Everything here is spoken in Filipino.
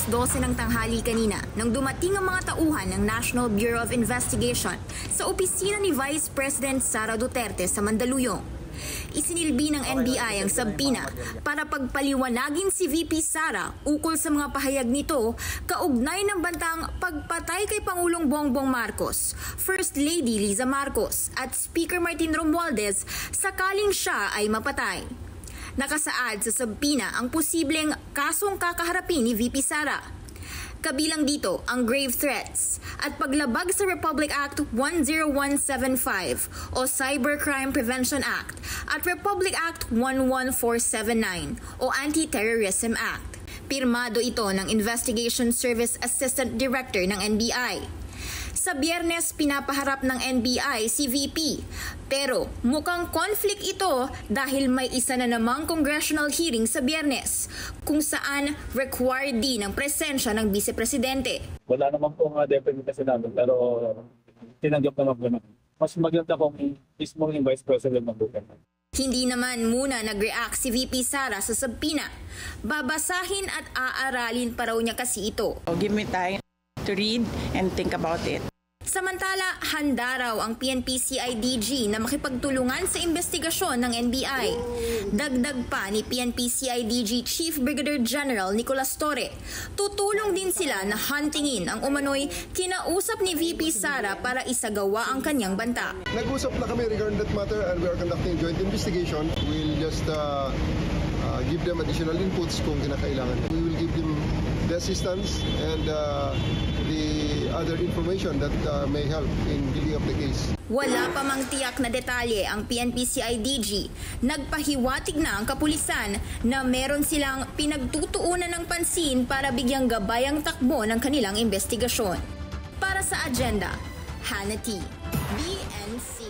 12 ng tanghali kanina nang dumating ang mga tauhan ng National Bureau of Investigation sa opisina ni Vice President Sara Duterte sa Mandaluyong. Isinilbi ng NBI ang sabpina para pagpaliwanagin si VP Sara ukol sa mga pahayag nito kaugnay ng bantang pagpatay kay Pangulong Bongbong Marcos, First Lady Liza Marcos at Speaker Martin Romualdez sakaling siya ay mapatay. Nakasaad sa sabpina ang posibleng kasong kakaharapin ni VP Sara. Kabilang dito ang grave threats at paglabag sa Republic Act 10175 o Cybercrime Prevention Act at Republic Act 11479 o Anti-Terrorism Act. Pirmado ito ng Investigation Service Assistant Director ng NBI. Sa Biyernes, pinapaharap ng NBI si VP. Pero mukhang conflict ito dahil may isa na namang congressional hearing sa Biyernes kung saan required din ang presensya ng Vice Presidente. Wala naman po mga definite kasi namin pero tinanggap naman po naman. Mas maganda kung mismo yung Vice President magbukan. Hindi naman muna nag-react si VP Sara sa sabpina. Babasahin at aaralin pa raw niya kasi ito. Give me time to read and think about it. Samantala, handa raw ang PNP-CIDG na makipagtulungan sa investigasyon ng NBI. Dagdag pa ni PNP-CIDG Chief Brigadier General Nicolas Torre, tutulong din sila na huntingin ang umano'y kinausap ni VP Sara para isagawa ang kanyang banta. Nag-usap na kami regarding that matter and we are conducting joint investigation. We'll just give them additional inputs kung kinakailangan. We will give them the assistance and the other information that may help in dealing up the case. Wala pa mang tiyak na detalye ang PNP-CIDG. Nagpahiwatig na ang kapulisan na meron silang pinagtutuunan ng pansin para bigyang gabay ang takbo ng kanilang investigasyon. Para sa Agenda, Hannah T. BNC.